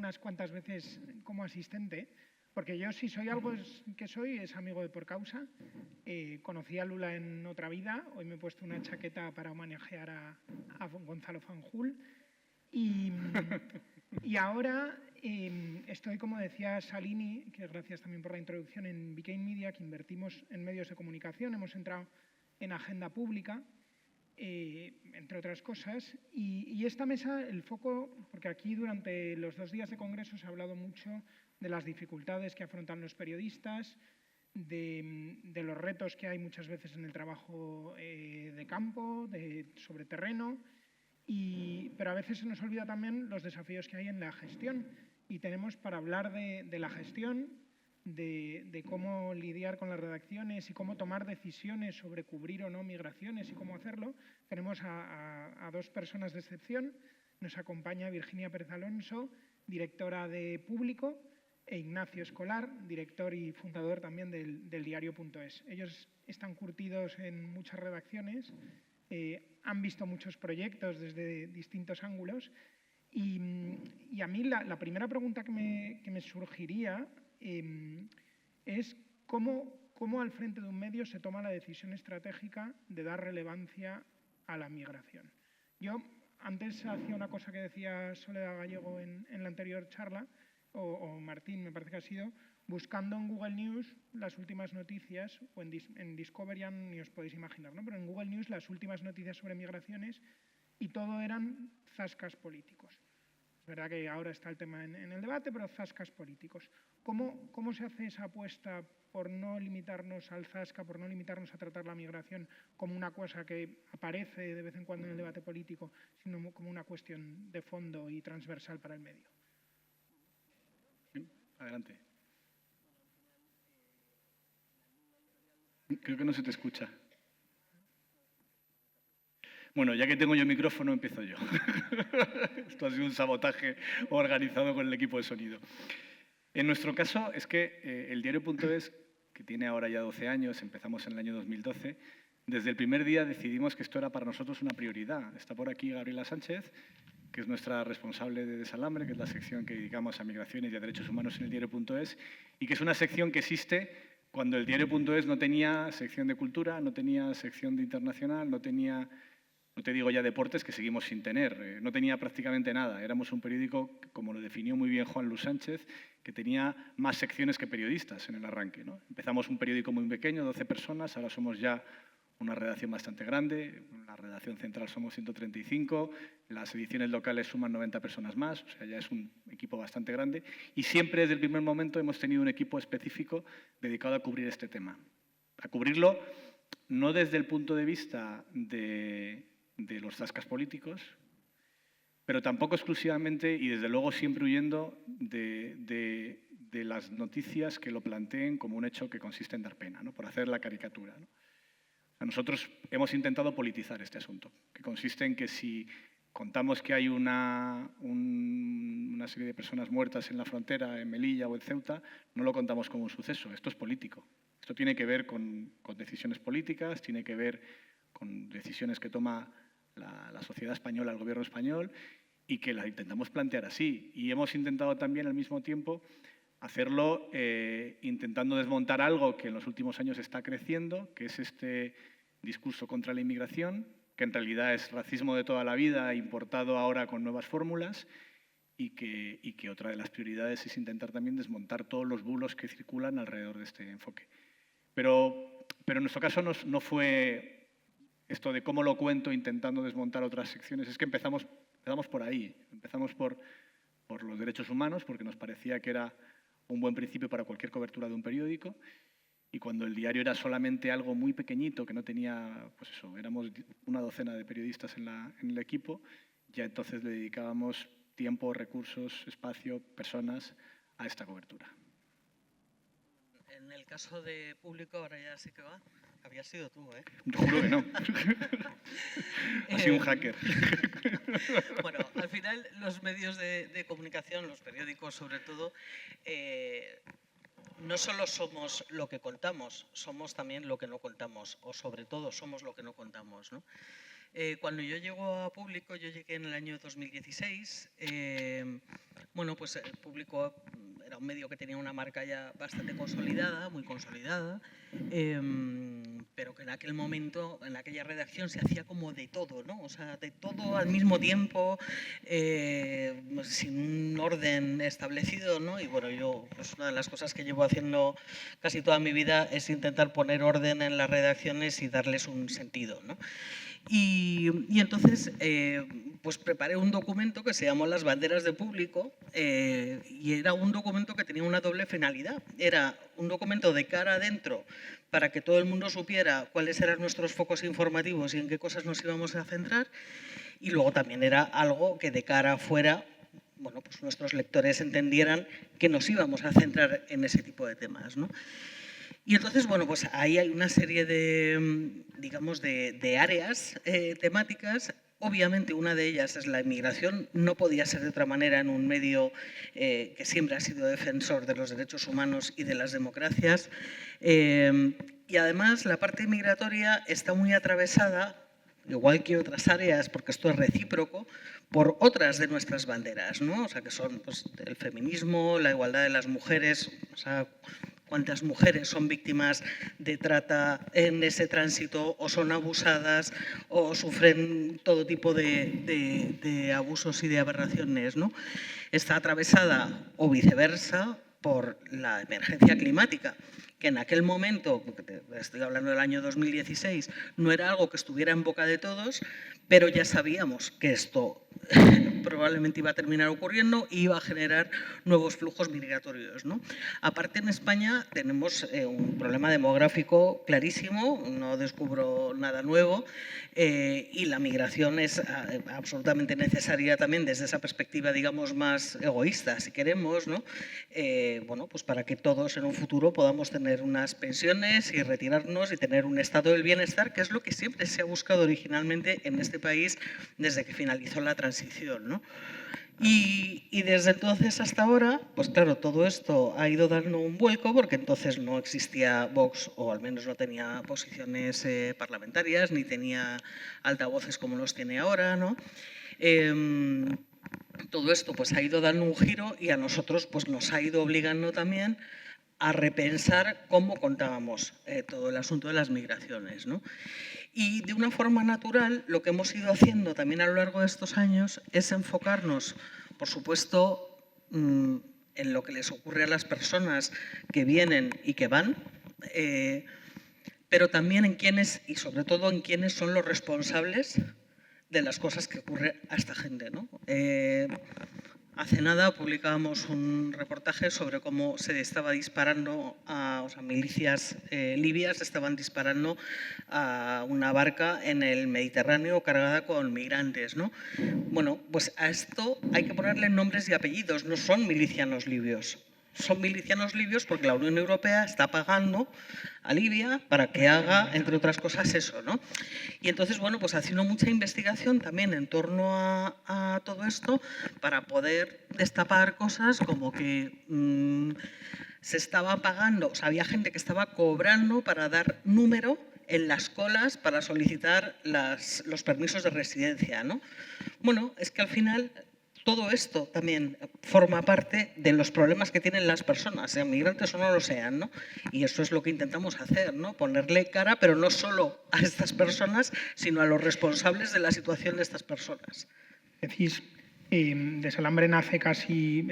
unas cuantas veces como asistente, porque yo si soy algo que soy es amigo de por causa. Conocí a Lula en otra vida, hoy me he puesto una chaqueta para homenajear a Gonzalo Fanjul. Y ahora estoy, como decía Salini, que gracias también por la introducción, en Became Media, que invertimos en medios de comunicación, hemos entrado en agenda pública, entre otras cosas. Y esta mesa, el foco, porque aquí durante los 2 días de congreso se ha hablado mucho de las dificultades que afrontan los periodistas, de los retos que hay muchas veces en el trabajo de campo, sobre terreno, pero a veces se nos olvida también los desafíos que hay en la gestión. Y tenemos, para hablar de la gestión, de cómo lidiar con las redacciones y cómo tomar decisiones sobre cubrir o no migraciones y cómo hacerlo, tenemos a 2 personas de excepción. Nos acompaña Virginia Pérez Alonso, directora de Público, e Ignacio Escolar, director y fundador también del diario.es. Ellos están curtidos en muchas redacciones, han visto muchos proyectos desde distintos ángulos y a mí la primera pregunta que me surgiría es cómo al frente de un medio se toma la decisión estratégica de dar relevancia a la migración. Yo antes hacía una cosa que decía Soledad Gallego en la anterior charla, o Martín, me parece que ha sido, buscando en Google News las últimas noticias, o en Discovery ya ni os podéis imaginar, ¿no? Pero en Google News las últimas noticias sobre migraciones y todo eran zascas políticos. Es verdad que ahora está el tema en el debate, pero zascas políticos. ¿Cómo se hace esa apuesta por no limitarnos al zasca, por no limitarnos a tratar la migración como una cosa que aparece de vez en cuando en el debate político, sino como una cuestión de fondo y transversal para el medio? Adelante. Creo que no se te escucha. Bueno, ya que tengo yo el micrófono, empiezo yo. Esto ha sido un sabotaje organizado con el equipo de sonido. En nuestro caso es que el diario.es, que tiene ahora ya 12 años, empezamos en el año 2012, desde el primer día decidimos que esto era para nosotros una prioridad. Está por aquí Gabriela Sánchez, que es nuestra responsable de Desalambre, que es la sección que dedicamos a migraciones y a derechos humanos en el diario.es, y que es una sección que existe cuando el diario.es no tenía sección de cultura, no tenía sección de internacional, no tenía, no te digo ya deportes, que seguimos sin tener, no tenía prácticamente nada. Éramos un periódico, como lo definió muy bien Juan Luis Sánchez, que tenía más secciones que periodistas en el arranque, ¿no? Empezamos un periódico muy pequeño, 12 personas, ahora somos ya una redacción bastante grande, la redacción central somos 135, las ediciones locales suman 90 personas más, o sea, ya es un equipo bastante grande, y siempre desde el primer momento hemos tenido un equipo específico dedicado a cubrir este tema. A cubrirlo no desde el punto de vista de los zascas políticos, pero tampoco exclusivamente y desde luego siempre huyendo de las noticias que lo planteen como un hecho que consiste en dar pena, ¿no? Por hacer la caricatura, ¿no? Nosotros hemos intentado politizar este asunto, que consiste en que si contamos que hay una serie de personas muertas en la frontera, en Melilla o en Ceuta, no lo contamos como un suceso, esto es político. Esto tiene que ver con decisiones políticas, tiene que ver con decisiones que toma la sociedad española, el gobierno español, y que la intentamos plantear así. Y hemos intentado también al mismo tiempo hacerlo intentando desmontar algo que en los últimos años está creciendo, que es este discurso contra la inmigración, que en realidad es racismo de toda la vida, importado ahora con nuevas fórmulas, y que otra de las prioridades es intentar también desmontar todos los bulos que circulan alrededor de este enfoque. Pero en nuestro caso no fue esto de cómo lo cuento intentando desmontar otras secciones, es que empezamos por ahí, empezamos por los derechos humanos, porque nos parecía que era un buen principio para cualquier cobertura de un periódico, y cuando el diario era solamente algo muy pequeñito, que no tenía, pues eso, éramos una docena de periodistas en el equipo, ya entonces le dedicábamos tiempo, recursos, espacio, personas a esta cobertura. En el caso de Público, ahora ya sé que va, había sido tú, ¿eh? Yo juro que no. Ha sido un hacker. Bueno, al final los medios de comunicación, los periódicos sobre todo, no solo somos lo que contamos, somos también lo que no contamos, o sobre todo somos lo que no contamos, ¿no? Cuando yo llego a Público, yo llegué en el año 2016. Bueno, pues Público era un medio que tenía una marca ya bastante consolidada, muy consolidada, pero que en aquel momento, en aquella redacción, se hacía como de todo, ¿no? O sea, de todo al mismo tiempo, sin un orden establecido, ¿no? Y bueno, yo, pues una de las cosas que llevo haciendo casi toda mi vida es intentar poner orden en las redacciones y darles un sentido, ¿no? Y entonces, pues preparé un documento que se llamó Las banderas de Público, y era un documento que tenía una doble finalidad. Era un documento de cara adentro para que todo el mundo supiera cuáles eran nuestros focos informativos y en qué cosas nos íbamos a centrar, y luego también era algo que de cara afuera, bueno, pues nuestros lectores entendieran que nos íbamos a centrar en ese tipo de temas, ¿no? Y entonces, bueno, pues ahí hay una serie de, digamos, de áreas temáticas. Obviamente una de ellas es la inmigración. No podía ser de otra manera en un medio que siempre ha sido defensor de los derechos humanos y de las democracias. Y además la parte migratoria está muy atravesada, igual que otras áreas, porque esto es recíproco, por otras de nuestras banderas, ¿no? O sea, que son pues, el feminismo, la igualdad de las mujeres, o sea, cuántas mujeres son víctimas de trata en ese tránsito o son abusadas o sufren todo tipo de abusos y de aberraciones, ¿no? Está atravesada o viceversa por la emergencia climática, que en aquel momento, porque estoy hablando del año 2016, no era algo que estuviera en boca de todos, pero ya sabíamos que esto probablemente iba a terminar ocurriendo y iba a generar nuevos flujos migratorios, ¿no? Aparte, en España tenemos un problema demográfico clarísimo, no descubro nada nuevo, y la migración es absolutamente necesaria también desde esa perspectiva, digamos, más egoísta, si queremos, ¿no? Bueno, pues para que todos en un futuro podamos tener unas pensiones y retirarnos y tener un estado del bienestar, que es lo que siempre se ha buscado originalmente en este país desde que finalizó la transición, ¿no? Y desde entonces hasta ahora, pues claro, todo esto ha ido dando un vuelco porque entonces no existía Vox, o al menos no tenía posiciones parlamentarias, ni tenía altavoces como los tiene ahora, ¿no? Todo esto pues ha ido dando un giro y a nosotros pues nos ha ido obligando también a repensar cómo contábamos todo el asunto de las migraciones, ¿no? Y de una forma natural, lo que hemos ido haciendo también a lo largo de estos años es enfocarnos, por supuesto, en lo que les ocurre a las personas que vienen y que van, pero también en quiénes, y sobre todo en quiénes son los responsables de las cosas que ocurren a esta gente, ¿no? Hace nada publicábamos un reportaje sobre cómo se estaba disparando, o sea, milicias libias estaban disparando a una barca en el Mediterráneo cargada con migrantes, ¿no? Bueno, pues a esto hay que ponerle nombres y apellidos, no son milicianos libios. Son milicianos libios porque la Unión Europea está pagando a Libia para que haga, entre otras cosas, eso, ¿no? Y entonces, bueno, pues haciendo mucha investigación también en torno a todo esto para poder destapar cosas como que se estaba pagando, o sea, había gente que estaba cobrando para dar número en las colas para solicitar los permisos de residencia, ¿no? Bueno, es que al final todo esto también forma parte de los problemas que tienen las personas, sean migrantes o no lo sean, ¿no? Y eso es lo que intentamos hacer, ¿no? Ponerle cara, pero no solo a estas personas, sino a los responsables de la situación de estas personas. Decís, Desalambre nace casi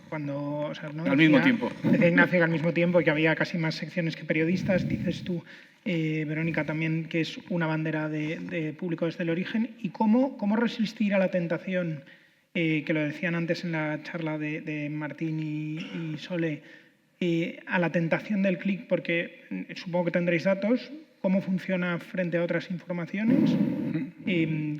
cuando... O sea, ¿no? Al mismo tiempo. Decía Ignacio que al mismo tiempo y que había casi más secciones que periodistas. Dices tú, Verónica, también que es una bandera de Público desde el origen. ¿Y cómo resistir a la tentación, que lo decían antes en la charla de Martín y Sole, a la tentación del clic? Porque supongo que tendréis datos. ¿Cómo funciona frente a otras informaciones?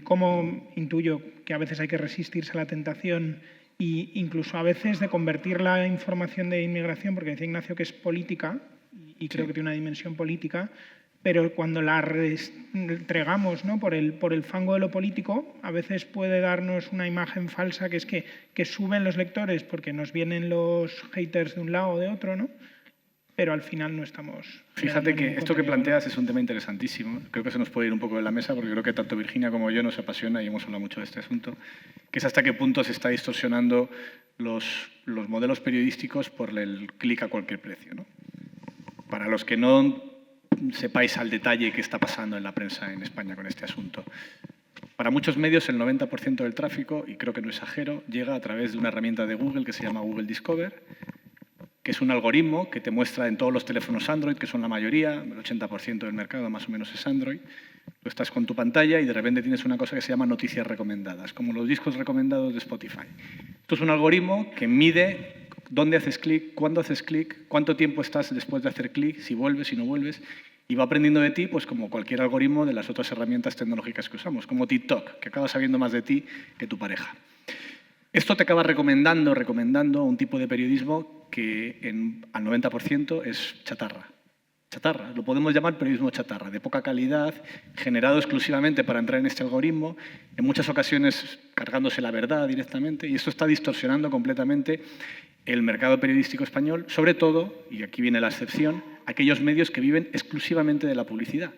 ¿Cómo intuyo que a veces hay que resistirse a la tentación e incluso a veces de convertir la información de inmigración, porque decía Ignacio que es política y creo que tiene una dimensión política, pero cuando la entregamos, ¿no? por el fango de lo político, a veces puede darnos una imagen falsa que es que suben los lectores porque nos vienen los haters de un lado o de otro, ¿no? pero al final no estamos... Fíjate que ningún esto que contenido planteas es un tema interesantísimo. Creo que se nos puede ir un poco de la mesa porque creo que tanto Virginia como yo nos apasiona y hemos hablado mucho de este asunto, que es hasta qué punto se está distorsionando los modelos periodísticos por el clic a cualquier precio, ¿no? Para los que no sepáis al detalle qué está pasando en la prensa en España con este asunto. Para muchos medios el 90% del tráfico, y creo que no exagero, llega a través de una herramienta de Google que se llama Google Discover, que es un algoritmo que te muestra en todos los teléfonos Android, que son la mayoría, el 80% del mercado más o menos es Android. Tú estás con tu pantalla y de repente tienes una cosa que se llama noticias recomendadas, como los discos recomendados de Spotify. Esto es un algoritmo que mide dónde haces clic, cuándo haces clic, cuánto tiempo estás después de hacer clic, si vuelves, si no vuelves, y va aprendiendo de ti, pues como cualquier algoritmo de las otras herramientas tecnológicas que usamos, como TikTok, que acaba sabiendo más de ti que tu pareja. Esto te acaba recomendando un tipo de periodismo que al 90% es chatarra. Chatarra, lo podemos llamar periodismo chatarra, de poca calidad, generado exclusivamente para entrar en este algoritmo, en muchas ocasiones cargándose la verdad directamente, y esto está distorsionando completamente el mercado periodístico español, sobre todo, y aquí viene la excepción, aquellos medios que viven exclusivamente de la publicidad.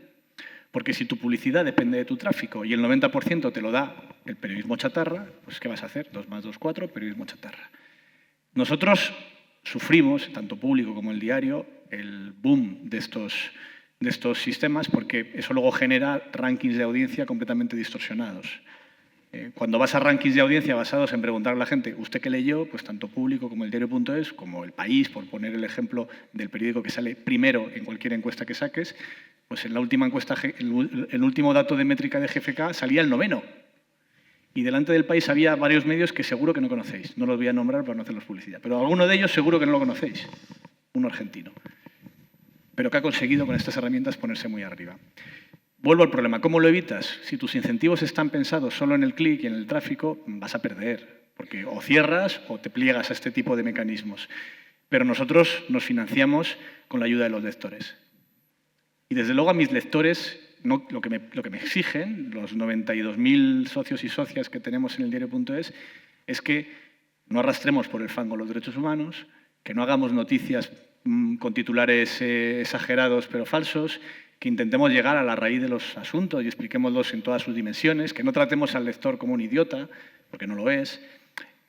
Porque si tu publicidad depende de tu tráfico y el 90% te lo da el periodismo chatarra, pues ¿qué vas a hacer? 2 más 2, 4, periodismo chatarra. Nosotros sufrimos, tanto público como el diario, el boom de estos sistemas porque eso luego genera rankings de audiencia completamente distorsionados. Cuando vas a rankings de audiencia basados en preguntar a la gente, ¿usted qué leyó? Pues tanto Público como el diario.es, como El País, por poner el ejemplo del periódico que sale primero en cualquier encuesta que saques, pues en la última encuesta, el último dato de métrica de GfK salía el 9º. Y delante del País había varios medios que seguro que no conocéis. No los voy a nombrar para no hacerlos publicidad, pero alguno de ellos seguro que no lo conocéis. Uno argentino. Pero que ha conseguido con estas herramientas ponerse muy arriba. Vuelvo al problema, ¿cómo lo evitas? Si tus incentivos están pensados solo en el clic y en el tráfico, vas a perder, porque o cierras o te pliegas a este tipo de mecanismos. Pero nosotros nos financiamos con la ayuda de los lectores. Y desde luego a mis lectores, lo que me exigen, los 92.000 socios y socias que tenemos en el diario.es, es que no arrastremos por el fango los derechos humanos, que no hagamos noticias con titulares exagerados pero falsos, que intentemos llegar a la raíz de los asuntos y expliquémoslos en todas sus dimensiones, que no tratemos al lector como un idiota, porque no lo es.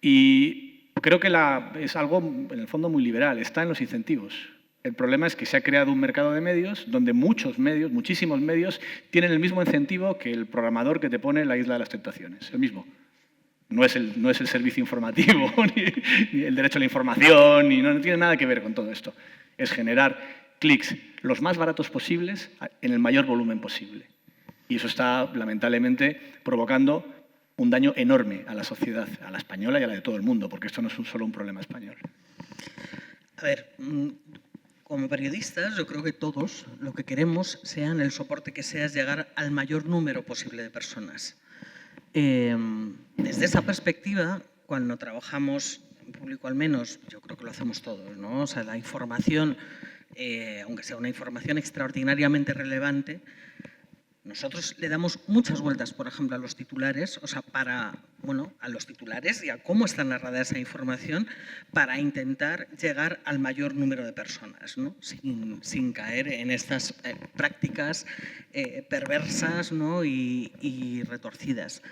Y creo que es algo, en el fondo, muy liberal, está en los incentivos. El problema es que se ha creado un mercado de medios donde muchos medios, muchísimos medios, tienen el mismo incentivo que el programador que te pone la Isla de las Tentaciones, el mismo. No es el servicio informativo, ni el derecho a la información, no tiene nada que ver con todo esto. Es generar clics los más baratos posibles en el mayor volumen posible. Y eso está, lamentablemente, provocando un daño enorme a la sociedad, a la española y a la de todo el mundo, porque esto no es solo un problema español. A ver, como periodistas, yo creo que todos lo que queremos, sea en el soporte que sea, es llegar al mayor número posible de personas. Desde esa perspectiva, cuando trabajamos en público al menos, yo creo que lo hacemos todos, ¿no? O sea, la información, aunque sea una información extraordinariamente relevante, nosotros le damos muchas vueltas, por ejemplo, a los titulares, o sea, a los titulares y a cómo está narrada esa información para intentar llegar al mayor número de personas, ¿no? Sin caer en estas prácticas perversas, ¿no? y retorcidas.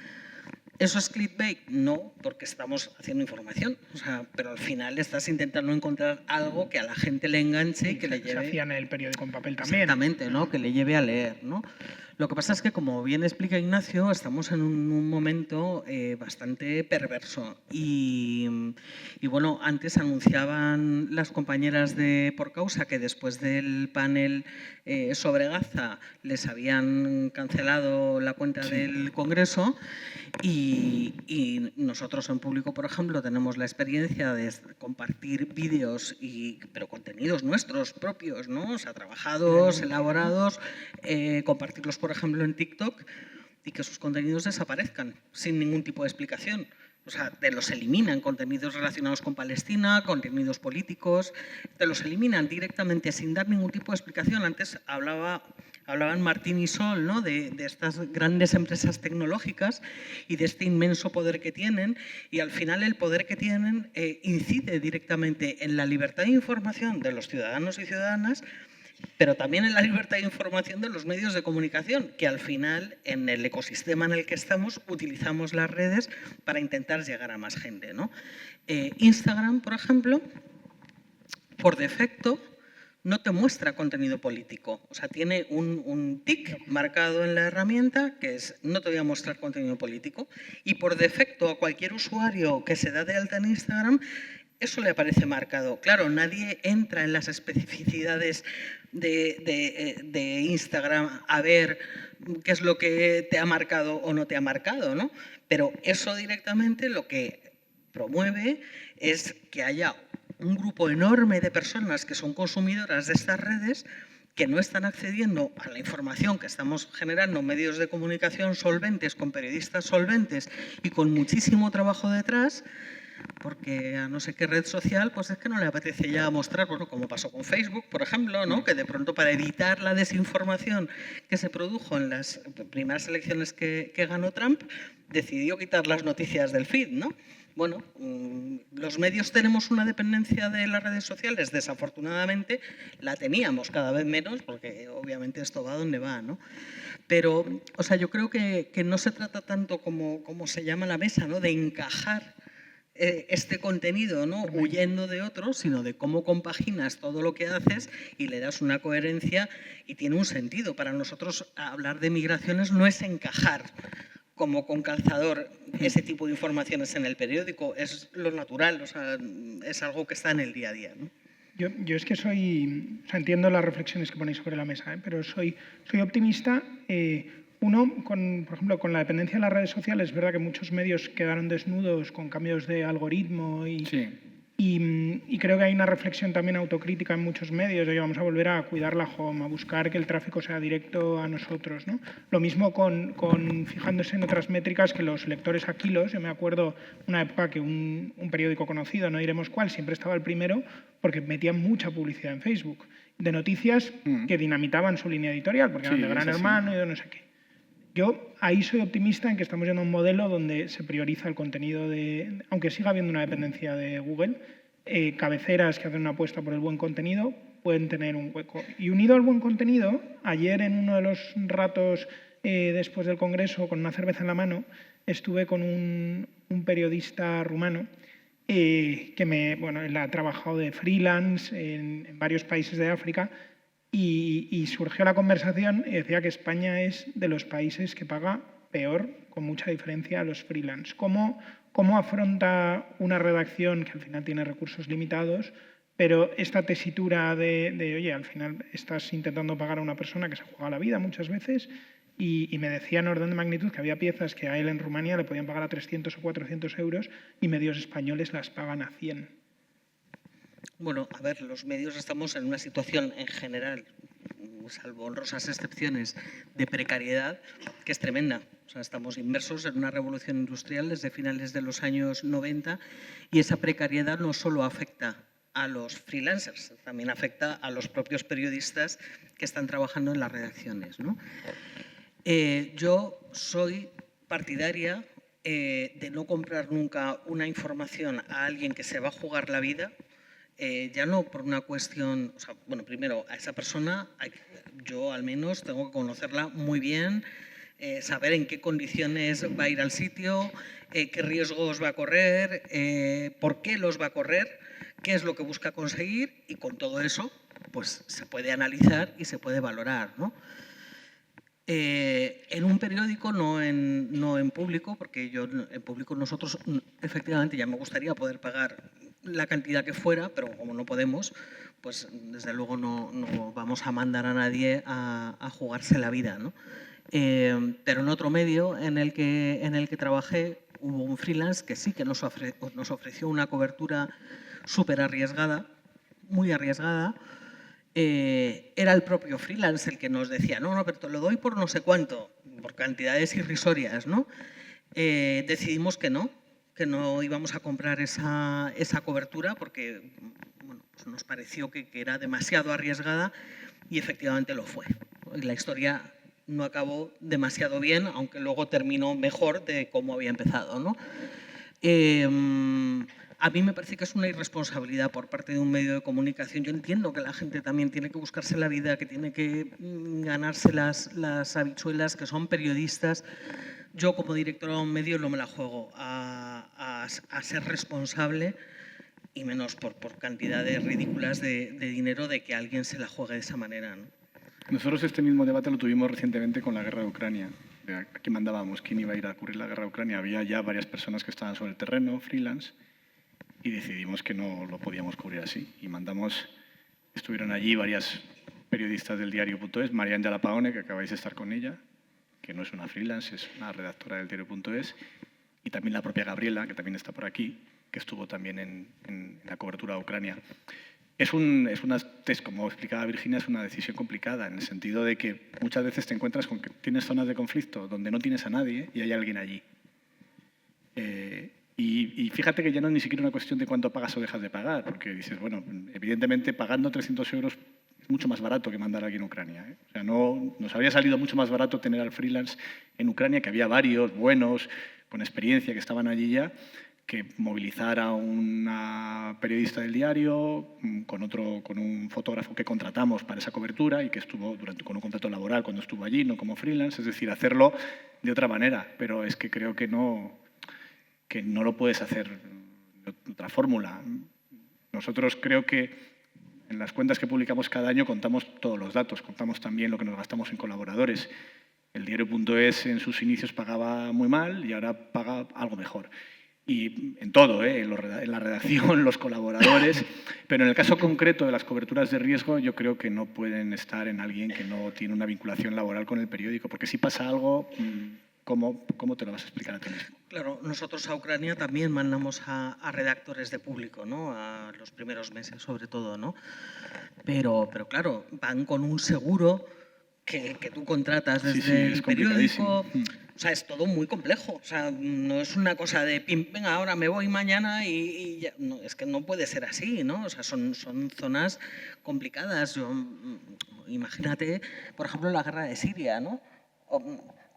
¿Eso es clickbait? No, porque estamos haciendo información, o sea, pero al final estás intentando encontrar algo que a la gente le enganche y que le lleve... Se hacía en el periódico en papel también. Exactamente, ¿no? Que le lleve a leer, ¿no? Lo que pasa es que, como bien explica Ignacio, estamos en un momento bastante perverso y bueno, antes anunciaban las compañeras de Por Causa que después del panel sobre Gaza les habían cancelado la cuenta del Congreso y nosotros en Público, por ejemplo, tenemos la experiencia de compartir vídeos, pero contenidos nuestros propios, ¿no? O sea, trabajados, elaborados, compartirlos, por ejemplo, en TikTok y que sus contenidos desaparezcan sin ningún tipo de explicación. O sea, te los eliminan contenidos relacionados con Palestina, contenidos políticos, te los eliminan directamente sin dar ningún tipo de explicación. Antes hablaban Martín y Sol, ¿no? de estas grandes empresas tecnológicas y de este inmenso poder que tienen, y al final el poder que tienen incide directamente en la libertad de información de los ciudadanos y ciudadanas, pero también en la libertad de información de los medios de comunicación, que al final, en el ecosistema en el que estamos, utilizamos las redes para intentar llegar a más gente, ¿no? Instagram, por ejemplo, por defecto, no te muestra contenido político. O sea, tiene un tic marcado en la herramienta que es no te voy a mostrar contenido político, y por defecto a cualquier usuario que se da de alta en Instagram eso le aparece marcado. Claro, nadie entra en las especificidades de Instagram a ver qué es lo que te ha marcado o no te ha marcado, ¿no? Pero eso directamente lo que promueve es que haya un grupo enorme de personas que son consumidoras de estas redes que no están accediendo a la información que estamos generando en medios de comunicación solventes, con periodistas solventes y con muchísimo trabajo detrás, porque a no sé qué red social, pues es que no le apetece ya mostrar, bueno, como pasó con Facebook, por ejemplo, ¿no? Que de pronto para evitar la desinformación que se produjo en las primeras elecciones que ganó Trump, decidió quitar las noticias del feed, ¿no? Bueno, los medios tenemos una dependencia de las redes sociales, desafortunadamente la teníamos cada vez menos, porque obviamente esto va donde va, ¿no? Pero, o sea, yo creo que no se trata tanto como se llama la mesa, ¿no? De encajar este contenido, ¿no? Huyendo de otros, sino de cómo compaginas todo lo que haces y le das una coherencia y tiene un sentido. Para nosotros hablar de migraciones no es encajar como con calzador ese tipo de informaciones en el periódico, es lo natural, o sea, es algo que está en el día a día, ¿no? Yo es que soy, o sea, entiendo las reflexiones que ponéis sobre la mesa, pero soy optimista. Uno, por ejemplo, con la dependencia de las redes sociales, es verdad que muchos medios quedaron desnudos con cambios de algoritmo y creo que hay una reflexión también autocrítica en muchos medios de que vamos a volver a cuidar la home, a buscar que el tráfico sea directo a nosotros, ¿no? Lo mismo con fijándose en otras métricas que los lectores a kilos. Yo me acuerdo una época que un periódico conocido, no diremos cuál, siempre estaba el primero porque metían mucha publicidad en Facebook de noticias que dinamitaban su línea editorial, porque eran de Gran Hermano y de no sé qué. Yo ahí soy optimista en que estamos yendo a un modelo donde se prioriza el contenido aunque siga habiendo una dependencia de Google, cabeceras que hacen una apuesta por el buen contenido pueden tener un hueco. Y unido al buen contenido, ayer en uno de los ratos después del Congreso, con una cerveza en la mano, estuve con un periodista rumano que él ha trabajado de freelance en varios países de África. Y surgió la conversación y decía que España es de los países que paga peor, con mucha diferencia, a los freelance. ¿Cómo afronta una redacción que al final tiene recursos limitados, pero esta tesitura de oye, al final estás intentando pagar a una persona que se juega la vida muchas veces? Y me decía en orden de magnitud que había piezas que a él en Rumanía le podían pagar a 300 o 400 euros y medios españoles las pagan a 100. Bueno, a ver, los medios estamos en una situación en general, salvo honrosas excepciones, de precariedad que es tremenda. O sea, estamos inmersos en una revolución industrial desde finales de los años 90 y esa precariedad no solo afecta a los freelancers, también afecta a los propios periodistas que están trabajando en las redacciones, ¿no? Yo soy partidaria de no comprar nunca una información a alguien que se va a jugar la vida. Ya no por una cuestión, o sea, bueno, primero a esa persona yo al menos tengo que conocerla muy bien, saber en qué condiciones va a ir al sitio, qué riesgos va a correr, por qué los va a correr, qué es lo que busca conseguir, y con todo eso pues se puede analizar y se puede valorar, ¿no? En un periódico, no en público, porque yo en público nosotros efectivamente ya me gustaría poder pagar la cantidad que fuera, pero como no podemos, pues desde luego no vamos a mandar a nadie a jugarse la vida, ¿no? Pero en otro medio en el que trabajé hubo un freelance que sí que nos ofreció una cobertura súper arriesgada, muy arriesgada. Era el propio freelance el que nos decía, no, pero te lo doy por no sé cuánto, por cantidades irrisorias, ¿no? Decidimos que no, que no íbamos a comprar esa cobertura porque bueno, pues nos pareció que era demasiado arriesgada y efectivamente lo fue. La historia no acabó demasiado bien, aunque luego terminó mejor de cómo había empezado, ¿no? A mí me parece que es una irresponsabilidad por parte de un medio de comunicación. Yo entiendo que la gente también tiene que buscarse la vida, que tiene que ganarse las habichuelas, que son periodistas. Yo, como directora de un medio, no me la juego a ser responsable, y menos por cantidades ridículas de dinero, de que alguien se la juegue de esa manera, ¿no? Nosotros este mismo debate lo tuvimos recientemente con la guerra de Ucrania. ¿A quién mandábamos? ¿Quién iba a ir a cubrir la guerra de Ucrania? Había ya varias personas que estaban sobre el terreno, freelance, y decidimos que no lo podíamos cubrir así. Y estuvieron allí varias periodistas del diario.es, María Ángela Paone, que acabáis de estar con ella, que no es una freelance, es una redactora del diario.es, y también la propia Gabriela, que también está por aquí, que estuvo también en la cobertura de Ucrania. Como explicaba Virginia, es una decisión complicada, en el sentido de que muchas veces te encuentras con que tienes zonas de conflicto donde no tienes a nadie y hay alguien allí. Y fíjate que ya no es ni siquiera una cuestión de cuánto pagas o dejas de pagar, porque dices, bueno, evidentemente pagando 300 euros es mucho más barato que mandar a alguien a Ucrania, ¿eh? O sea, nos habría salido mucho más barato tener al freelance en Ucrania, que había varios buenos, con experiencia, que estaban allí ya, que movilizar a una periodista del diario con un fotógrafo que contratamos para esa cobertura y que estuvo con un contrato laboral cuando estuvo allí, no como freelance, es decir, hacerlo de otra manera, pero es que creo que no lo puedes hacer de otra fórmula. Nosotros creo que en las cuentas que publicamos cada año contamos todos los datos, contamos también lo que nos gastamos en colaboradores. El diario.es en sus inicios pagaba muy mal y ahora paga algo mejor. Y en todo, en la redacción, los colaboradores, pero en el caso concreto de las coberturas de riesgo yo creo que no pueden estar en alguien que no tiene una vinculación laboral con el periódico, porque si pasa algo, ¿cómo te lo vas a explicar a ti mismo? Claro, nosotros a Ucrania también mandamos a redactores de Público, ¿no? A los primeros meses, sobre todo, ¿no? Pero claro, van con un seguro que tú contratas desde el periódico. O sea, es todo muy complejo. O sea, no es una cosa de, venga, ahora me voy mañana y ya. No, es que no puede ser así, ¿no? O sea, son zonas complicadas. Imagínate, por ejemplo, la guerra de Siria, ¿no?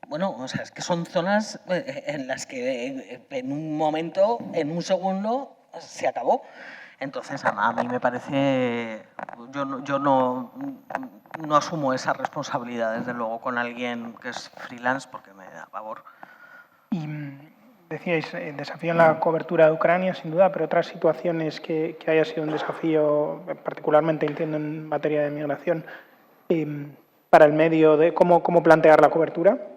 Bueno, o sea, es que son zonas en las que en un momento, en un segundo, se acabó. Entonces, a mí me parece, yo no asumo esa responsabilidad, desde luego, con alguien que es freelance, porque me da pavor. Y decíais, desafío en la cobertura de Ucrania, sin duda, pero otras situaciones que haya sido un desafío, particularmente, entiendo, en materia de migración, para el medio, de cómo plantear la cobertura.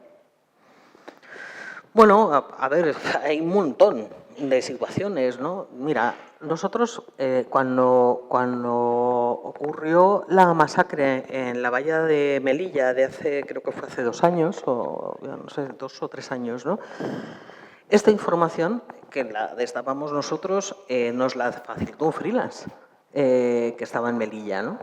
Bueno, a ver, hay un montón de situaciones, ¿no? Mira, nosotros cuando ocurrió la masacre en la valla de Melilla creo que fue hace 2 años, o no sé, 2 o 3 años, ¿no? Esta información, que la destapamos nosotros, nos la facilitó un freelance que estaba en Melilla, ¿no?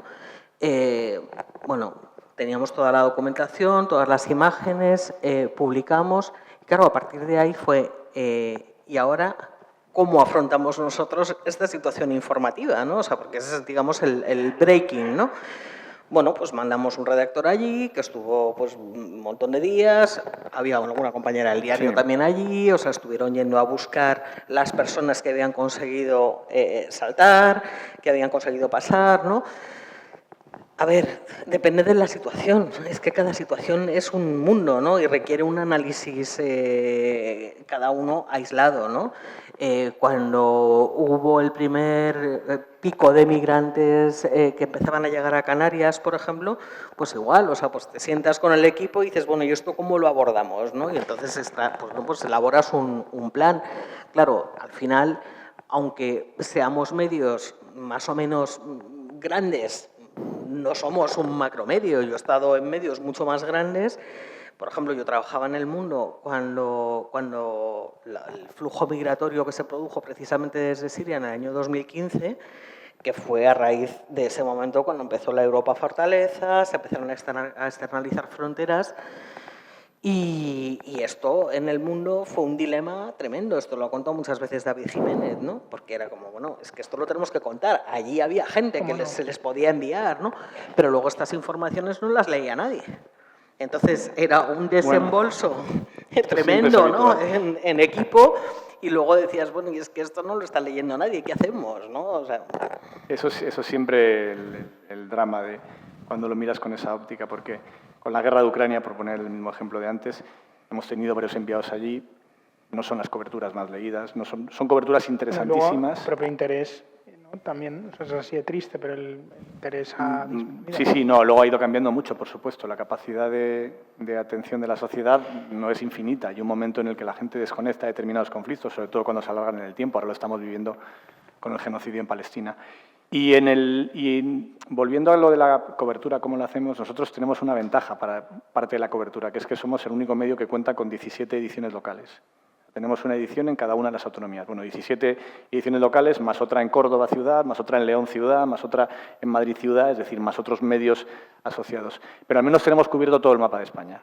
Bueno, teníamos toda la documentación, todas las imágenes, publicamos. Claro, a partir de ahí fue, ¿y ahora cómo afrontamos nosotros esta situación informativa, ¿no? O sea, porque ese es, digamos, el breaking, ¿no? Bueno, pues mandamos un redactor allí, que estuvo pues un montón de días, había alguna compañera del diario también allí, o sea, estuvieron yendo a buscar las personas que habían conseguido saltar, que habían conseguido pasar, ¿no? A ver, depende de la situación, es que cada situación es un mundo, ¿no? Y requiere un análisis cada uno aislado, ¿no? Cuando hubo el primer pico de migrantes que empezaban a llegar a Canarias, por ejemplo, pues igual, o sea, pues te sientas con el equipo y dices, bueno, ¿y esto cómo lo abordamos, no? Y entonces pues elaboras un plan. Claro, al final, aunque seamos medios más o menos grandes, no somos un macromedio. Yo he estado en medios mucho más grandes. Por ejemplo, yo trabajaba en El Mundo cuando el flujo migratorio que se produjo precisamente desde Siria en el año 2015, que fue a raíz de ese momento cuando empezó la Europa Fortaleza, se empezaron a externalizar fronteras Y esto en el mundo fue un dilema tremendo. Esto lo ha contado muchas veces David Jiménez, ¿no? Porque era como, bueno, es que esto lo tenemos que contar. Allí había gente que se les podía enviar, ¿no? Pero luego estas informaciones no las leía nadie. Entonces era un desembolso tremendo, ¿no? En equipo. Y luego decías, bueno, y es que esto no lo está leyendo nadie, ¿qué hacemos, no? O sea, eso es siempre el drama de cuando lo miras con esa óptica, porque con la guerra de Ucrania, por poner el mismo ejemplo de antes, hemos tenido varios enviados allí, no son las coberturas más leídas, no son coberturas interesantísimas. Luego, propio interés, ¿no? También, o sea, es así de triste, pero el interés ha disminuido. Sí, no, luego ha ido cambiando mucho, por supuesto. La capacidad de atención de la sociedad no es infinita. Hay un momento en el que la gente desconecta determinados conflictos, sobre todo cuando se alargan en el tiempo. Ahora lo estamos viviendo con el genocidio en Palestina. Y volviendo a lo de la cobertura, ¿cómo lo hacemos? Nosotros tenemos una ventaja para parte de la cobertura, que es que somos el único medio que cuenta con 17 ediciones locales. Tenemos una edición en cada una de las autonomías. Bueno, 17 ediciones locales, más otra en Córdoba ciudad, más otra en León ciudad, más otra en Madrid ciudad, es decir, más otros medios asociados. Pero al menos tenemos cubierto todo el mapa de España.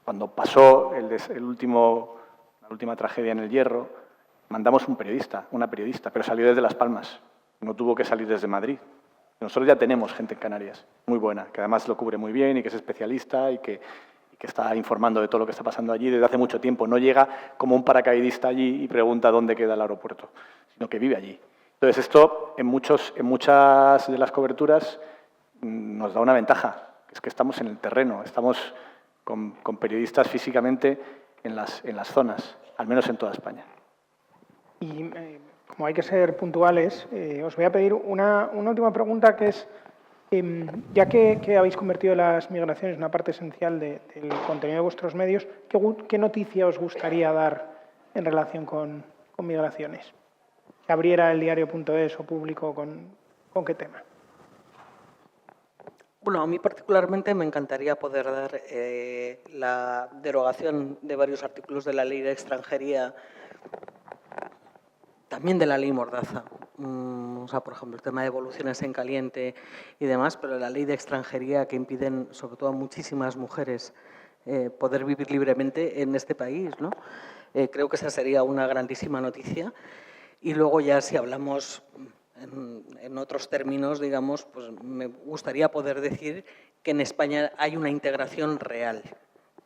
Cuando pasó la última tragedia en el Hierro, mandamos una periodista, pero salió desde Las Palmas, no tuvo que salir desde Madrid. Nosotros ya tenemos gente en Canarias, muy buena, que además lo cubre muy bien y que es especialista y que está informando de todo lo que está pasando allí desde hace mucho tiempo. No llega como un paracaidista allí y pregunta dónde queda el aeropuerto, sino que vive allí. Entonces, esto en muchas de las coberturas nos da una ventaja, que es que estamos en el terreno, estamos con periodistas físicamente en las zonas, al menos en toda España. Y como hay que ser puntuales, os voy a pedir una última pregunta que es, ya que habéis convertido las migraciones en una parte esencial del contenido de vuestros medios, ¿qué noticia os gustaría dar en relación con migraciones? ¿Que abriera el diario.es o Público con qué tema? Bueno, a mí particularmente me encantaría poder dar la derogación de varios artículos de la Ley de Extranjería, también de la Ley Mordaza. O sea, por ejemplo, el tema de devoluciones en caliente y demás, pero la Ley de Extranjería que impiden, sobre todo a muchísimas mujeres, poder vivir libremente en este país, ¿no? Creo que esa sería una grandísima noticia. Y luego ya si hablamos en otros términos, digamos, pues me gustaría poder decir que en España hay una integración real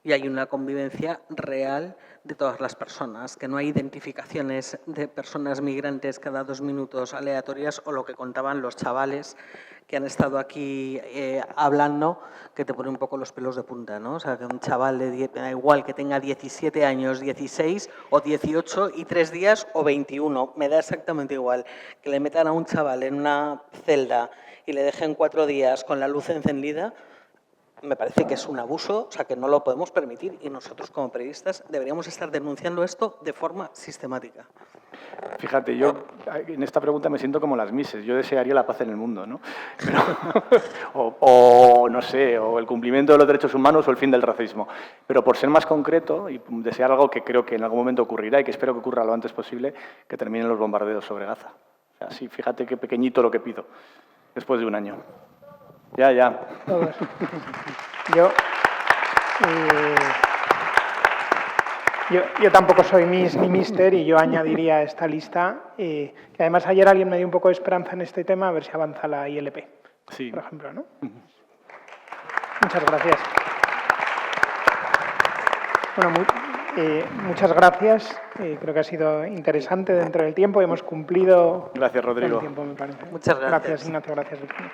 y hay una convivencia real de todas las personas, que no hay identificaciones de personas migrantes cada 2 minutos aleatorias o lo que contaban los chavales que han estado aquí hablando, que te pone un poco los pelos de punta, ¿no? O sea, que un chaval da igual que tenga 17 años, 16 o 18 y 3 días o 21, me da exactamente igual. Que le metan a un chaval en una celda y le dejen 4 días con la luz encendida, me parece que es un abuso, o sea, que no lo podemos permitir y nosotros como periodistas deberíamos estar denunciando esto de forma sistemática. Fíjate, yo en esta pregunta me siento como las Mises. Yo desearía la paz en el mundo, ¿no? Pero, o no sé, o el cumplimiento de los derechos humanos o el fin del racismo. Pero por ser más concreto y desear algo que creo que en algún momento ocurrirá y que espero que ocurra lo antes posible, que terminen los bombardeos sobre Gaza. O sea, sí, fíjate qué pequeñito lo que pido, después de un año. Ya. Todos. Yo tampoco soy Miss ni Mister y yo añadiría a esta lista que además ayer alguien me dio un poco de esperanza en este tema, a ver si avanza la ILP, sí, por ejemplo, ¿no? Muchas gracias. Bueno, muchas gracias. Creo que ha sido interesante dentro del tiempo. Hemos cumplido Gracias, Rodrigo. el tiempo, me parece. Muchas gracias. Gracias, Ignacio. Gracias, Virginia.